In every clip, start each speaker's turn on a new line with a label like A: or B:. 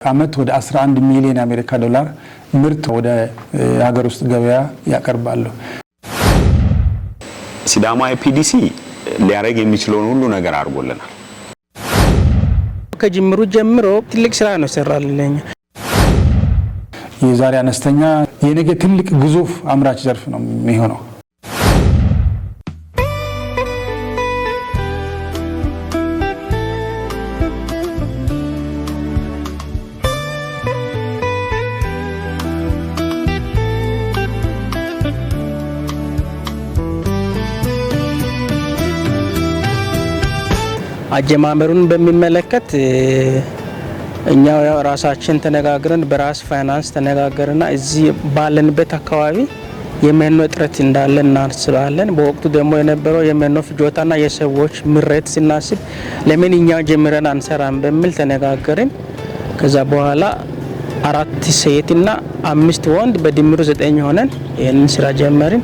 A: አመት ወደ 11 ሚሊዮን አሜሪካ ዶላር ምርት ወደ ሀገር ውስጥ ገበያ ያቀርባሉ።
B: ሲዳማ IPDC ሊያረግ የሚችለውን ሁሉ ነገር አድርጎልናል።
C: ከጅምሩ ጀምሮ ትልቅ ስራ ነው ሰራልኝ።
A: የዛሬ አነስተኛ የነገ ትልቅ ግዙፍ አምራች ዘርፍ ነው የሚሆነው። አጀማመሩን በሚመለከት እኛው ራሳችን ተነጋግረን በራስ ፋይናንስ ተነጋግረና እዚህ ባለንበት አካባቢ የመኖ እጥረት እንዳለ እናስባለን። በወቅቱ ደግሞ የነበረው የመኖ ፍጆታና የሰዎች ምሬት ሲናስብ ለምን እኛው ጀምረን አንሰራም በሚል ተነጋገርን። ከዛ በኋላ 4 ሴትና 5 ወንድ በድምሩ 9 ሆነን ይሄንን ስራ ጀመርን።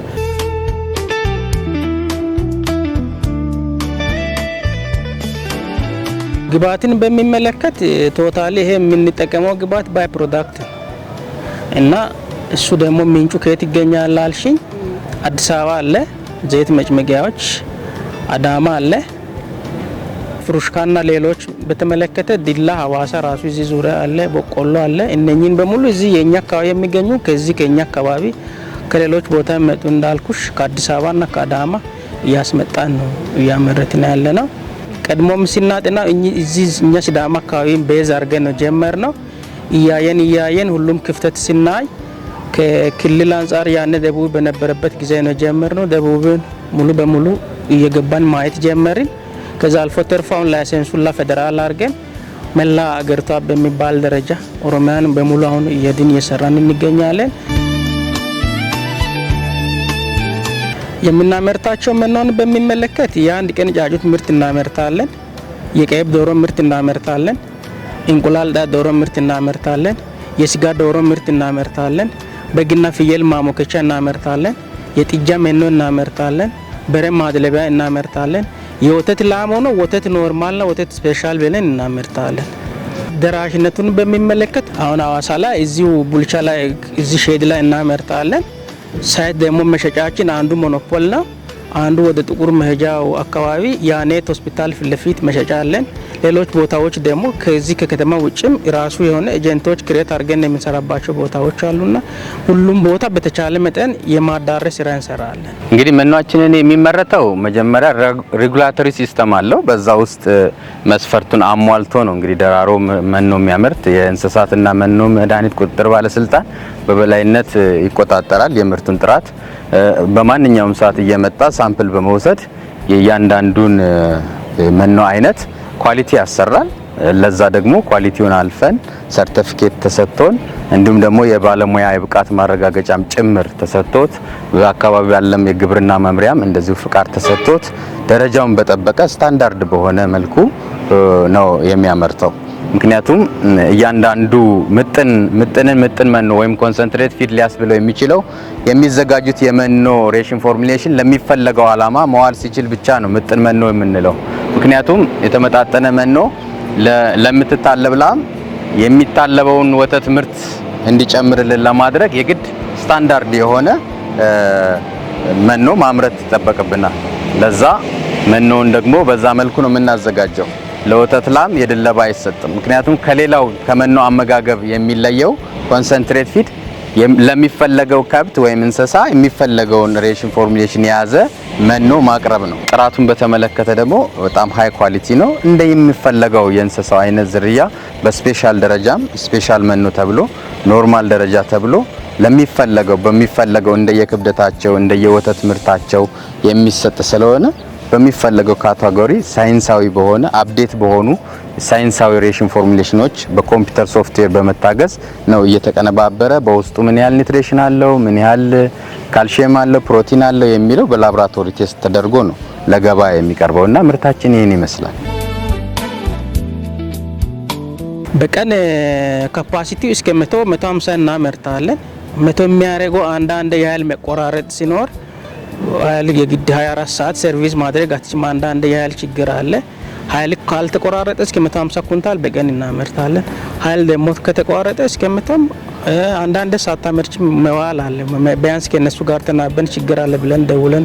A: ግባትን በሚመለከት ቶታሊ ይሄ የምንጠቀመው ግባት ባይ ፕሮዳክት እና እሱ ደግሞ ምንጩ ከየት ይገኛል አልሽኝ? አዲስ አበባ አለ፣ ዘይት መጭመቂያዎች አዳማ አለ፣ ፍሩሽካና ሌሎች በተመለከተ ዲላ ሐዋሳ ራሱ እዚህ ዙሪያ አለ፣ በቆሎ አለ። እነኚህን በሙሉ እዚህ የኛ አካባቢ የሚገኙ ከዚህ ከኛ አካባቢ ከሌሎች ቦታ መጡ እንዳልኩሽ ከአዲስ አበባና ከአዳማ እያስመጣን ነው እያመረትን ያለ ነው። ቀድሞም ሲናጥና እዚህ እኛ ሲዳማ አካባቢ ቤዝ አድርገን ነው ጀመርነው። እያየን ሁሉም ክፍተት ሲናይ ከክልል አንፃር ያነ ደቡብ በነበረበት ጊዜ ነው ጀመርነው። ደቡብን ሙሉ በሙሉ እየገባን ማየት ጀመርን። ከዛ አልፎ ተርፋውን ላይሰንሱን ለፌደራል አድርገን መላ አገርቷ በሚባል ደረጃ ኦሮሚያን በሙሉ አሁን እየሰራን እንገኛለን። የምናመርታቸው መኖን በሚመለከት የአንድ ቀን ጫጩት ምርት እናመርታለን፣ የቀይብ ዶሮ ምርት እናመርታለን፣ እንቁላል ዶሮ ምርት እናመርታለን፣ የስጋ ዶሮ ምርት እናመርታለን፣ በግና ፍየል ማሞከቻ እናመርታለን፣ የጥጃ መኖ እናመርታለን፣ በሬ ማድለቢያ እናመርታለን። የወተት ላም ሆኖ ወተት ኖርማልና ወተት ስፔሻል ብለን እናመርታለን። ደራሽነቱን በሚመለከት አሁን ሐዋሳ ላይ እዚሁ ቡልቻ ላይ እዚህ ሼድ ላይ እናመርታለን። ሳይት ደግሞ መሸጫችን አንዱ ሞኖፖል ነው። አንዱ ወደ ጥቁር መሄጃው አካባቢ ያኔት ሆስፒታል ፊት ለፊት መሸጫ አለን። ሌሎች ቦታዎች ደግሞ ከዚህ ከከተማ ውጭም ራሱ የሆነ ኤጀንቶች ክሬት አድርገን የምንሰራባቸው ቦታዎች አሉና ሁሉም ቦታ በተቻለ መጠን የማዳረስ ስራ እንሰራለን።
D: እንግዲህ መኖአችንን የሚመረተው መጀመሪያ ሬጉላቶሪ ሲስተም አለው። በዛ ውስጥ መስፈርቱን አሟልቶ ነው እንግዲህ ደራሮ መኖ የሚያመርት የእንስሳትና መኖ መድኃኒት ቁጥጥር ባለስልጣን በበላይነት ይቆጣጠራል። የምርቱን ጥራት በማንኛውም ሰዓት እየመጣ ሳምፕል በመውሰድ የእያንዳንዱን መኖ አይነት ኳሊቲ ያሰራል። ለዛ ደግሞ ኳሊቲውን አልፈን ሰርቲፊኬት ተሰጥቶን እንዲሁም ደግሞ የባለሙያ የብቃት ማረጋገጫም ጭምር ተሰጥቶት በአካባቢው ያለም የግብርና መምሪያም እንደዚሁ ፍቃድ ተሰጥቶት ደረጃውን በጠበቀ ስታንዳርድ በሆነ መልኩ ነው የሚያመርተው። ምክንያቱም እያንዳንዱ ምጥን መኖ ወይም ኮንሰንትሬት ፊድ ሊያስብለው የሚችለው የሚዘጋጁት የመኖ ሬሽን ፎርሙሌሽን ለሚፈለገው ዓላማ መዋል ሲችል ብቻ ነው ምጥን መኖ የምንለው። ምክንያቱም የተመጣጠነ መኖ ለምትታለብ ላም የሚታለበውን ወተት ምርት እንዲጨምርልን ለማድረግ የግድ ስታንዳርድ የሆነ መኖ ማምረት ይጠበቅብናል። ለዛ መኖውን ደግሞ በዛ መልኩ ነው የምናዘጋጀው። ለወተት ላም የድለባ አይሰጥም። ምክንያቱም ከሌላው ከመኖ አመጋገብ የሚለየው ኮንሰንትሬት ፊድ ለሚፈለገው ከብት ወይም እንስሳ የሚፈለገውን ሬሽን ፎርሙሌሽን የያዘ መኖ ማቅረብ ነው። ጥራቱን በተመለከተ ደግሞ በጣም ሃይ ኳሊቲ ነው። እንደሚፈለገው የእንስሳው አይነት ዝርያ በስፔሻል ደረጃም ስፔሻል መኖ ተብሎ ኖርማል ደረጃ ተብሎ በሚፈለገው እንደየክብደታቸው እንደየወተት ምርታቸው የሚሰጥ ስለሆነ በሚፈለገው ካቴጎሪ ሳይንሳዊ በሆነ አፕዴት በሆኑ ሳይንሳዊ ሬሽን ፎርሙሌሽኖች በኮምፒውተር ሶፍትዌር በመታገዝ ነው እየተቀነባበረ በውስጡ ምን ያህል ኒትሬሽን አለው፣ ምን ያህል ካልሲየም አለው፣ ፕሮቲን አለው የሚለው በላቦራቶሪ ቴስት ተደርጎ ነው ለገበያ የሚቀርበውና ምርታችን ይሄን ይመስላል።
C: በቀን ካፓሲቲው እስከ 150 እናመርታለን። 100 የሚያደርገው አንዳንድ የኃይል መቆራረጥ ሲኖር የግድ 24 ሰዓት ሰርቪስ ማድረግ አትችልም። አንዳንድ የኃይል ችግር አለ። ኃይል ካልተቆራረጠ እስከ 150 ኩንታል በቀን እናመርታለን። ኃይል ደግሞ ከተቆራረጠ እስከ 100 አንዳንድ ሳታመርች መዋል አለ። ቢያንስ ከነሱ ጋር ተናበን ችግር አለ ብለን ደውለን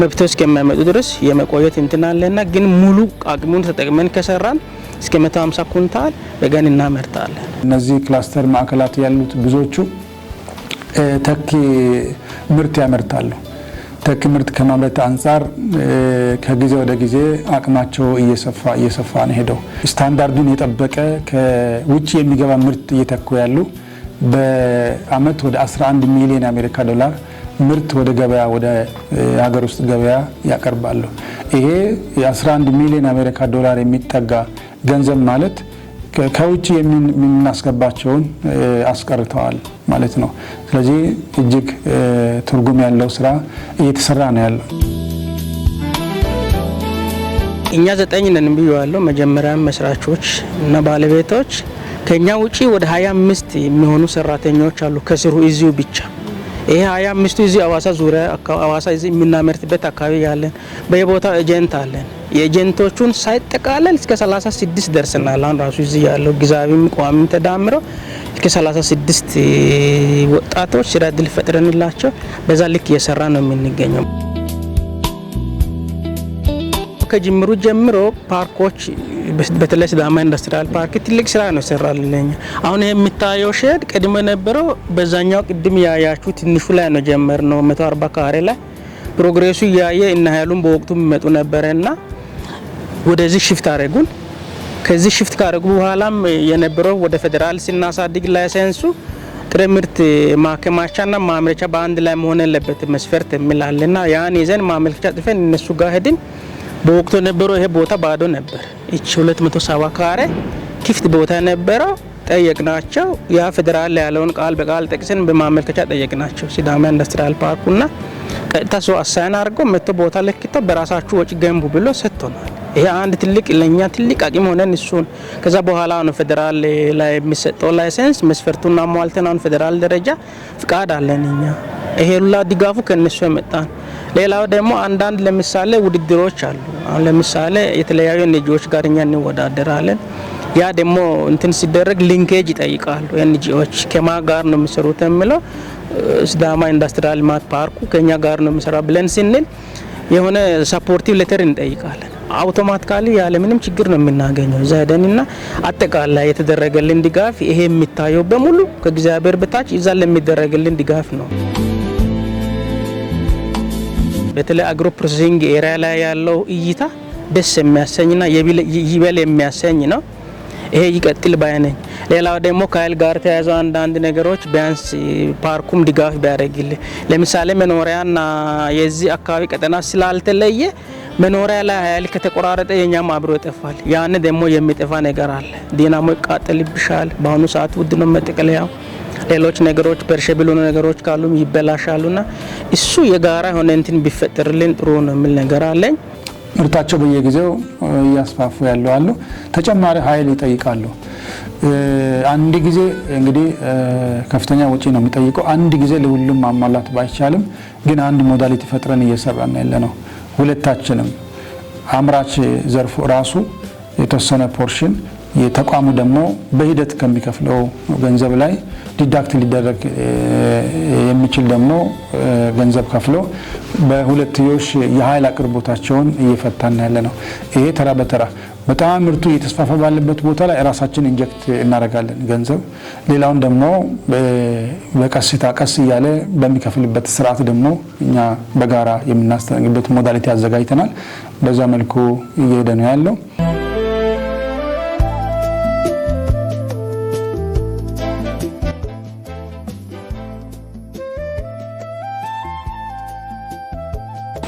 C: መብቶ እስከሚያመጡ ድረስ የመቆየት እንትናለና ግን ሙሉ አቅሙን ተጠቅመን ከሰራን እስከ 150 ኩንታል በቀን እናመርታለን።
E: እነዚህ ክላስተር ማዕከላት ያሉት ብዙዎቹ ተኪ ምርት ያመርታሉ። ተኪ ምርት ከማምረት አንፃር ከጊዜ ወደ ጊዜ አቅማቸው እየሰፋ ነው ሄደው ስታንዳርዱን የጠበቀ ከውጭ የሚገባ ምርት እየተኩ ያሉ በአመት ወደ 11 ሚሊዮን አሜሪካ ዶላር ምርት ወደ ገበያ ወደ ሀገር ውስጥ ገበያ ያቀርባሉ። ይሄ የ11 ሚሊዮን አሜሪካ ዶላር የሚጠጋ ገንዘብ ማለት ከውጭ የምናስገባቸውን አስቀርተዋል ማለት ነው። ስለዚህ እጅግ ትርጉም ያለው ስራ እየተሰራ ነው ያለው።
C: እኛ 9 ነን ብየዋለሁ። መጀመሪያ መስራቾች እና ባለቤቶች ከኛ ውጪ ወደ 25 የሚሆኑ ሰራተኞች አሉ ከስሩ እዚሁ ብቻ። ይሄ 25 እዚህ አዋሳ ዙሪያ አዋሳ እዚህ የምናመርትበት አካባቢ ያለን በየቦታው ኤጀንት አለን። የኤጀንቶቹን ሳይጠቃለል እስከ 36 ደርሰናል። አሁን ራሱ እዚህ ያለው ግዛቢም ቋሚም ተዳምረው እስከ 36 ወጣቶች ስራ እድል ፈጥረንላቸው በዛ ልክ እየሰራ ነው የምንገኘው። ከጅምሩ ጀምሮ ፓርኮች በተለይ ሲዳማ ኢንዱስትሪያል ፓርክ ትልቅ ስራ ነው ሰራልኝ። አሁን የሚታየው ሼድ ቀድሞ ነበረው በዛኛው ቅድም ያያችሁ ትንሹ ላይ ነው ጀመርነው 140 ካሬ ላይ ፕሮግሬሱ ያየ እና ኃይሉን በወቅቱ የሚመጡ ነበርና ወደዚህ ሽፍት አረጉን። ከዚህ ሽፍት ካረጉ በኋላም የነበረው ወደ ፌደራል ሲናሳድግ ላይሰንሱ ጥሬ ምርት ማከማቻና ማምረቻ በአንድ ላይ መሆን ያለበት መስፈርት የሚላልና ያን ይዘን ማመልከቻ ጽፈን እነሱ ጋር ሄድን። በወቅቱ ነበረው ይሄ ቦታ ባዶ ነበር። እቺ 270 ካሬ ክፍት ቦታ ነበረው። ጠየቅናቸው። ያ ፌደራል ያለውን ቃል በቃል ጠቅሰን በማመልከቻ ጠየቅናቸው። ሲዳማ ኢንዱስትሪያል ፓርኩና ቀጥታ ሰው አሳይን አድርጎ መጥቶ ቦታ ለክተው በራሳችሁ ወጪ ገንቡ ብሎ ሰጥቶናል። ይሄ አንድ ትልቅ ለኛ ትልቅ አቅም ሆነን እሱን ከዛ በኋላ ነው ፌደራል ላይ የሚሰጠው ላይሰንስ መስፈርቱና ሟልተን አሁን ፌደራል ደረጃ ፍቃድ አለን እኛ። ይሄ ሁላ ድጋፉ ከነሱ የመጣን። ሌላው ደግሞ አንዳንድ ለምሳሌ ውድድሮች አሉ። አሁን ለምሳሌ የተለያዩ ኤንጂኦዎች ጋር እኛ እንወዳደራለን። ያ ደግሞ እንትን ሲደረግ ሊንኬጅ ይጠይቃሉ። ኤንጂኦዎች ከማ ጋር ነው የሚሰሩት የሚለው ሲዳማ ኢንዱስትሪያል ልማት ፓርኩ ከኛ ጋር ነው የሚሰራ ብለን ስንል የሆነ ሰፖርቲቭ ሌተር እንጠይቃለን። አውቶማቲካሊ ያለ ምንም ችግር ነው የምናገኘው። ዛደንና አጠቃላይ የተደረገልን ድጋፍ ይሄ የሚታየው በሙሉ ከእግዚአብሔር በታች ይዛ ለሚደረግልን ድጋፍ ነው። በተለይ አግሮ ፕሮሰሲንግ ኤሪያ ላይ ያለው እይታ ደስ የሚያሰኝና ይበል የሚያሰኝ ነው። ይሄ ይቀጥል ባይነኝ። ሌላው ደግሞ ከኃይል ጋር ተያይዘው አንዳንድ ነገሮች ቢያንስ ፓርኩም ድጋፍ ቢያደርግልህ ለምሳሌ መኖሪያና የዚህ አካባቢ ቀጠና ስላልተለየ መኖሪያ ላይ ኃይል ከተቆራረጠ የኛም አብሮ ይጠፋል። ያን ደግሞ የሚጠፋ ነገር አለ። ዲናሞ ይቃጠልብሻል። በአሁኑ ሰዓት ውድ ነው መጠቀለያው። ሌሎች ነገሮች ፐርሸብል ሆነ ነገሮች ካሉም ይበላሻሉና እሱ የጋራ ሆነ እንትን ቢፈጠርልን ጥሩ ነው የሚል ነገር አለኝ።
E: ምርታቸው በየጊዜው እያስፋፉ ያለው አሉ። ተጨማሪ ኃይል ይጠይቃሉ። አንድ ጊዜ እንግዲህ ከፍተኛ ወጪ ነው የሚጠይቀው። አንድ ጊዜ ለሁሉም ማሟላት ባይቻልም ግን አንድ ሞዳሊቲ ፈጥረን እየሰራን ያለ ነው። ሁለታችንም አምራች ዘርፉ ራሱ የተወሰነ ፖርሽን የተቋሙ ደግሞ በሂደት ከሚከፍለው ገንዘብ ላይ ዲዳክት ሊደረግ የሚችል ደግሞ ገንዘብ ከፍሎ በሁለትዮሽ የኃይል አቅርቦታቸውን እየፈታን ያለ ነው። ይሄ ተራ በተራ በጣም ምርቱ እየተስፋፋ ባለበት ቦታ ላይ ራሳችን ኢንጀክት እናደርጋለን ገንዘብ። ሌላውን ደግሞ በቀስታ ቀስ እያለ በሚከፍልበት ስርዓት ደግሞ እኛ በጋራ የምናስተናግድበት ሞዳሊቲ አዘጋጅተናል። በዛ መልኩ እየሄደ ነው ያለው።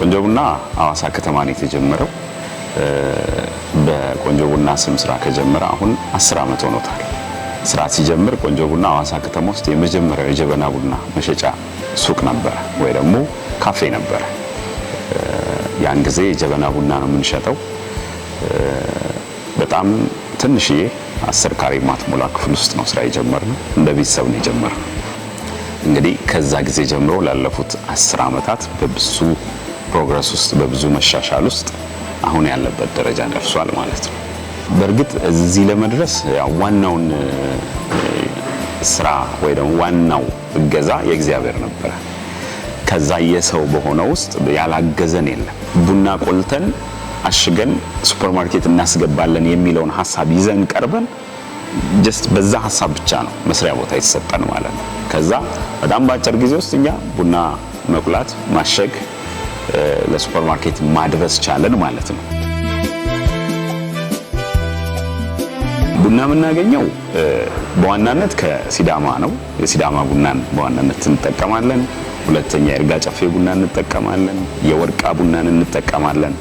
B: ቆንጆ ቡና አዋሳ ከተማ ነው የተጀመረው። በቆንጆ ቡና ስም ስራ ከጀመረ አሁን 10 ዓመት ሆኖታል። ስራ ሲጀምር ቆንጆ ቡና አዋሳ ከተማ ውስጥ የመጀመሪያው የጀበና ቡና መሸጫ ሱቅ ነበረ ወይ ደግሞ ካፌ ነበረ። ያን ጊዜ የጀበና ቡና ነው የምንሸጠው። በጣም ትንሽዬ 10 ካሬ ማትሞላ ክፍል ውስጥ ነው ስራ የጀመርነው። እንደ ቤተሰብ ነው የጀመርነው። እንግዲህ ከዛ ጊዜ ጀምሮ ላለፉት 10 ዓመታት በብዙ ፕሮግረስ ውስጥ በብዙ መሻሻል ውስጥ አሁን ያለበት ደረጃ ደርሷል ማለት ነው። በእርግጥ እዚህ ለመድረስ ያው ዋናውን ስራ ወይ ደግሞ ዋናው እገዛ የእግዚአብሔር ነበር። ከዛ የሰው በሆነ ውስጥ ያላገዘን የለም። ቡና ቆልተን አሽገን ሱፐርማርኬት እናስገባለን የሚለውን ሐሳብ ይዘን ቀርበን ጀስት በዛ ሐሳብ ብቻ ነው መስሪያ ቦታ የተሰጠን ማለት ነው። ከዛ በጣም ባጭር ጊዜ ውስጥ እኛ ቡና መቁላት፣ ማሸግ፣ ለሱፐርማርኬት ማድረስ ቻለን ማለት ነው። ቡና የምናገኘው በዋናነት ከሲዳማ ነው። የሲዳማ ቡናን በዋናነት እንጠቀማለን። ሁለተኛ የእርጋ ጨፌ ቡና እንጠቀማለን። የወርቃ ቡናን እንጠቀማለን።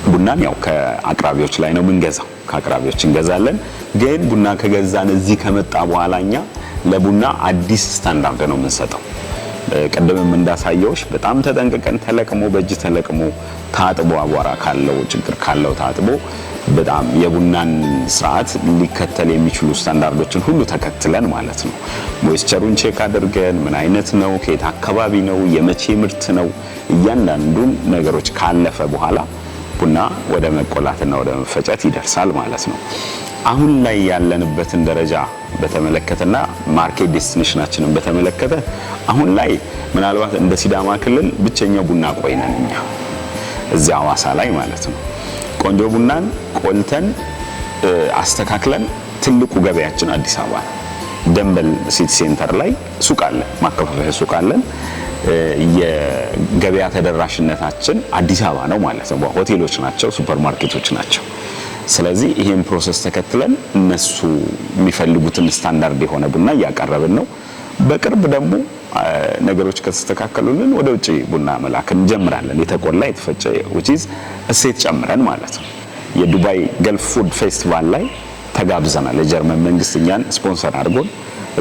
B: ቡናን ያው ከአቅራቢዎች ላይ ነው የምንገዛው፣ ከአቅራቢዎች እንገዛለን። ግን ቡና ከገዛን እዚህ ከመጣ በኋላ እኛ ለቡና አዲስ ስታንዳርድ ነው የምንሰጠው። ቀደምም እንዳሳየውሽ በጣም ተጠንቅቀን ተለቅሞ በእጅ ተለቅሞ ታጥቦ አቧራ ካለው ችግር ካለው ታጥቦ በጣም የቡናን ስርዓት ሊከተል የሚችሉ ስታንዳርዶችን ሁሉ ተከትለን ማለት ነው። ሞይስቸሩን ቼክ አድርገን ምን አይነት ነው፣ ከየት አካባቢ ነው፣ የመቼ ምርት ነው፣ እያንዳንዱን ነገሮች ካለፈ በኋላ ቡና ወደ መቆላትና ወደ መፈጨት ይደርሳል ማለት ነው። አሁን ላይ ያለንበትን ደረጃ በተመለከተና ማርኬት ዴስቲኔሽናችንን በተመለከተ አሁን ላይ ምናልባት እንደ ሲዳማ ክልል ብቸኛው ቡና ቆይ ነን እኛ እዚያ ሐዋሳ ላይ ማለት ነው። ቆንጆ ቡናን ቆልተን አስተካክለን ትልቁ ገበያችን አዲስ አበባ ነው። ደንበል ሲቲ ሴንተር ላይ ሱቅ አለ፣ ማከፋፈያ ሱቅ አለን። የገበያ ተደራሽነታችን አዲስ አበባ ነው ማለት ነው። ሆቴሎች ናቸው፣ ሱፐርማርኬቶች ናቸው። ስለዚህ ይሄን ፕሮሰስ ተከትለን እነሱ የሚፈልጉትን ስታንዳርድ የሆነ ቡና እያቀረብን ነው። በቅርብ ደግሞ ነገሮች ከተስተካከሉልን ወደ ውጪ ቡና መላክ እንጀምራለን። የተቆላ የተፈጨ which እሴት ጨምረን ማለት ነው። የዱባይ ገልፍ ፉድ ፌስቲቫል ላይ ተጋብዘናል። የጀርመን መንግስት እኛን ስፖንሰር አድርጎን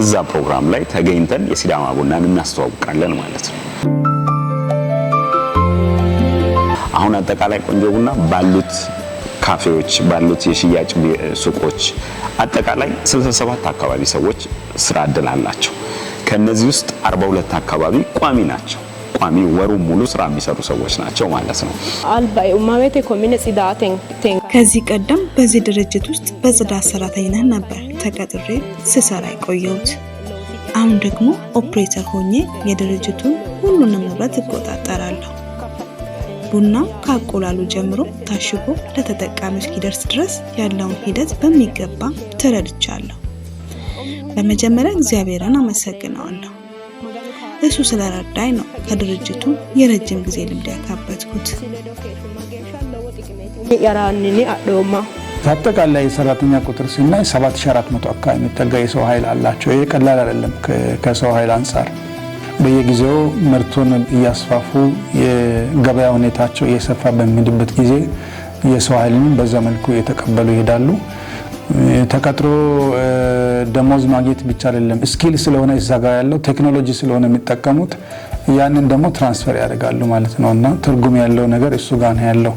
B: እዛ ፕሮግራም ላይ ተገኝተን የሲዳማ ቡናን እናስተዋውቃለን ማለት ነው። አሁን አጠቃላይ ቆንጆ ቡና ባሉት ካፌዎች ባሉት የሽያጭ ሱቆች አጠቃላይ 67 አካባቢ ሰዎች ስራ እድል አላቸው። ከነዚህ ውስጥ 42 አካባቢ ቋሚ ናቸው። ቋሚ ወሩን ሙሉ ስራ የሚሰሩ ሰዎች ናቸው ማለት ነው።
F: ከዚህ ቀደም በዚህ ድርጅት ውስጥ በጽዳት ሰራተኛ ነበር ተቀጥሬ ስሰራ የቆየሁት። አሁን ደግሞ ኦፕሬተር ሆኜ የድርጅቱን ሁሉንም ንብረት እቆጣጠራለሁ። ቡና ከአቆላሉ ጀምሮ ታሽጎ ለተጠቃሚ እስኪደርስ ድረስ ያለውን ሂደት በሚገባ ተረድቻለሁ። በመጀመሪያ እግዚአብሔርን አመሰግነዋለሁ። እሱ ስለረዳኝ ነው ከድርጅቱ የረጅም ጊዜ ልምድ ያካበትኩት።
E: አጠቃላይ የሰራተኛ ቁጥር ሲናይ 7400 አካባቢ የሚጠጋ የሰው ኃይል አላቸው። ይሄ ቀላል አይደለም። ከሰው ኃይል አንጻር በየጊዜው ምርቱን እያስፋፉ የገበያ ሁኔታቸው እየሰፋ በሚሄድበት ጊዜ የሰው ኃይልን በዛ መልኩ እየተቀበሉ ይሄዳሉ። ተቀጥሮ ደሞዝ ማግኘት ብቻ አይደለም፣ ስኪል ስለሆነ ይዛጋ ያለው ቴክኖሎጂ ስለሆነ የሚጠቀሙት ያንን ደግሞ ትራንስፈር ያደርጋሉ ማለት ነውና ትርጉም ያለው ነገር እሱ ጋር ነው ያለው።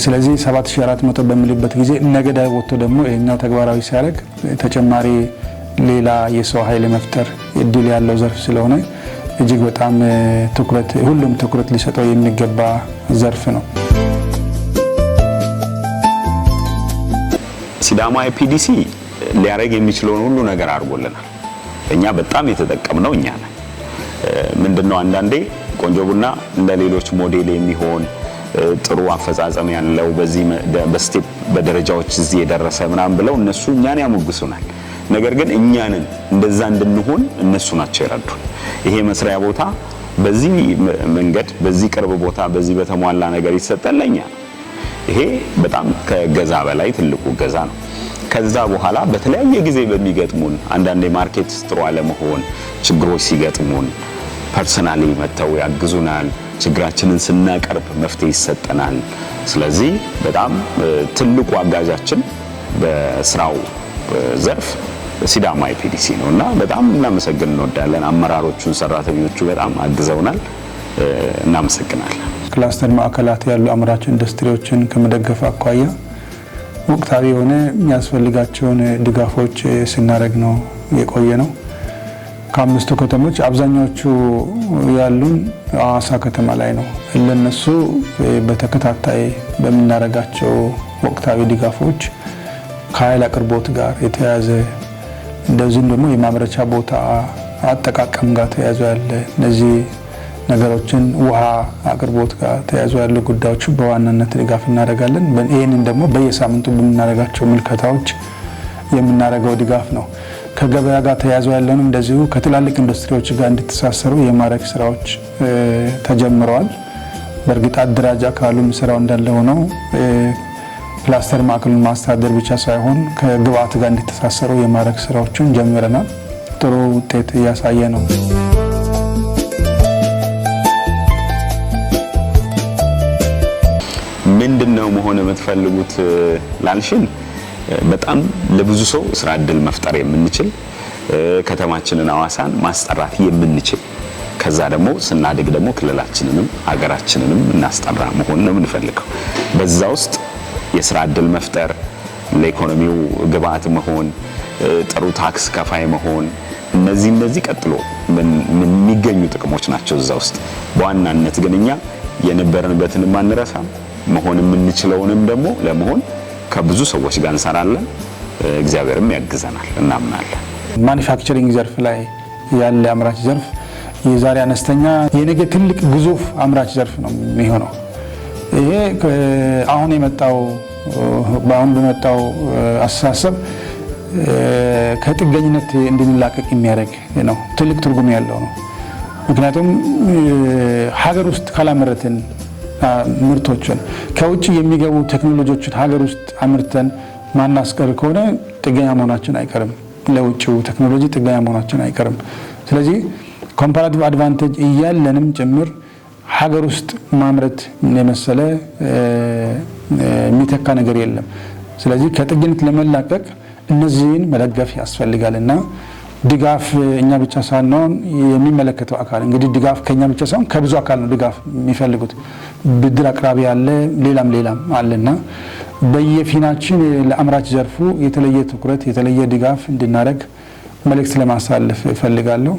E: ስለዚህ 7400 በሚልበት ጊዜ ነገዳይ ወጥቶ ደግሞ ይሄኛው ተግባራዊ ሲያደርግ ተጨማሪ ሌላ የሰው ኃይል መፍጠር እድል ያለው ዘርፍ ስለሆነ እጅግ በጣም ሁሉም ትኩረት ሊሰጠው የሚገባ ዘርፍ ነው።
B: ሲዳማ IPDC ሊያረግ የሚችለውን ሁሉ ነገር አድርጎልናል። እኛ በጣም የተጠቀምነው እኛ ነን። ምንድነው አንዳንዴ ቆንጆ ቡና እንደ ሌሎች ሞዴል የሚሆን ጥሩ አፈጻጸም ያለው በዚህ በስቴፕ በደረጃዎች እዚህ የደረሰ ምናምን ብለው እነሱ እኛን ያሞግሱናል። ነገር ግን እኛንን እንደዛ እንድንሆን እነሱ ናቸው ይረዱን። ይሄ መስሪያ ቦታ በዚህ መንገድ በዚህ ቅርብ ቦታ በዚህ በተሟላ ነገር ይሰጠልኛ። ይሄ በጣም ከገዛ በላይ ትልቁ ገዛ ነው። ከዛ በኋላ በተለያየ ጊዜ በሚገጥሙን አንዳንድ ማርኬት ጥሩ አለመሆን ችግሮች ሲገጥሙን ፐርሰናሊ መተው ያግዙናል። ችግራችንን ስናቀርብ መፍትሄ ይሰጠናል። ስለዚህ በጣም ትልቁ አጋዣችን በስራው ዘርፍ ሲዳማ IPDC ነውና በጣም እናመሰግን እንወዳለን። አመራሮቹን ሰራተኞቹ በጣም አግዘውናል። እናመሰግናለን።
E: ክላስተር ማዕከላት ያሉ አምራች ኢንዱስትሪዎችን ከመደገፍ አኳያ ወቅታዊ የሆነ የሚያስፈልጋቸውን ድጋፎች ስናደርግ ነው የቆየ ነው። ከአምስቱ ከተሞች አብዛኛዎቹ ያሉን ሐዋሳ ከተማ ላይ ነው። ለነሱ በተከታታይ በምናረጋቸው ወቅታዊ ድጋፎች ከኃይል አቅርቦት ጋር የተያዘ እንደዚሁም ደግሞ የማምረቻ ቦታ አጠቃቀም ጋር ተያይዞ ያለ እነዚህ ነገሮችን ውሃ አቅርቦት ጋር ተያይዞ ያሉ ጉዳዮች በዋናነት ድጋፍ እናደርጋለን። ይህንን ደግሞ በየሳምንቱ በምናደርጋቸው ምልከታዎች የምናደርገው ድጋፍ ነው። ከገበያ ጋር ተያይዞ ያለውን እንደዚሁ ከትላልቅ ኢንዱስትሪዎች ጋር እንዲተሳሰሩ የማድረግ ስራዎች ተጀምረዋል። በእርግጥ አደራጅ አካሉም ስራው እንዳለ ሆነው ክላስተር ማዕከሉን ማስተዳደር ብቻ ሳይሆን ከግብአት ጋር እንዲተሳሰሩ የማድረግ ስራዎችን ጀምረናል። ጥሩ ውጤት እያሳየ ነው።
B: ምንድነው መሆን የምትፈልጉት ላልሽን በጣም ለብዙ ሰው ስራ እድል መፍጠር የምንችል ከተማችንን ሐዋሳን ማስጠራት የምንችል ከዛ ደግሞ ስናድግ ደግሞ ክልላችንንም ሀገራችንንም እናስጠራ መሆን ነው የምንፈልገው። በዛ ውስጥ የስራ እድል መፍጠር፣ ለኢኮኖሚው ግብአት መሆን፣ ጥሩ ታክስ ከፋይ መሆን እነዚህ ቀጥሎ የሚገኙ ጥቅሞች ናቸው እዛ ውስጥ። በዋናነት ግን እኛ የነበረንበትን ማንረሳ መሆን የምንችለውንም ደግሞ ለመሆን ከብዙ ሰዎች ጋር እንሰራለን። እግዚአብሔርም ያግዘናል እናምናለን።
E: ማኒፋክቸሪንግ ዘርፍ ላይ ያለ አምራች ዘርፍ የዛሬ አነስተኛ የነገ ትልቅ ግዙፍ አምራች ዘርፍ ነው የሚሆነው። ይሄ አሁን በመጣው አስተሳሰብ ከጥገኝነት እንድንላቀቅ የሚያደርግ ነው። ትልቅ ትርጉም ያለው ነው። ምክንያቱም ሀገር ውስጥ ካላመረትን ምርቶችን ከውጭ የሚገቡ ቴክኖሎጂዎችን ሀገር ውስጥ አምርተን ማናስቀር ከሆነ ጥገኛ መሆናችን አይቀርም። ለውጭው ቴክኖሎጂ ጥገኛ መሆናችን አይቀርም። ስለዚህ ኮምፓራቲቭ አድቫንቴጅ እያለንም ጭምር ሀገር ውስጥ ማምረት የመሰለ የሚተካ ነገር የለም። ስለዚህ ከጥገኝነት ለመላቀቅ እነዚህን መደገፍ ያስፈልጋልና ድጋፍ እኛ ብቻ ሳንሆን የሚመለከተው አካል እንግዲህ ድጋፍ ከኛ ብቻ ሳይሆን ከብዙ አካል ነው ድጋፍ የሚፈልጉት። ብድር አቅራቢ አለ፣ ሌላም አለና በየፊናችን ለአምራች ዘርፉ የተለየ ትኩረት የተለየ ድጋፍ እንድናደርግ መልእክት ለማሳለፍ እፈልጋለሁ።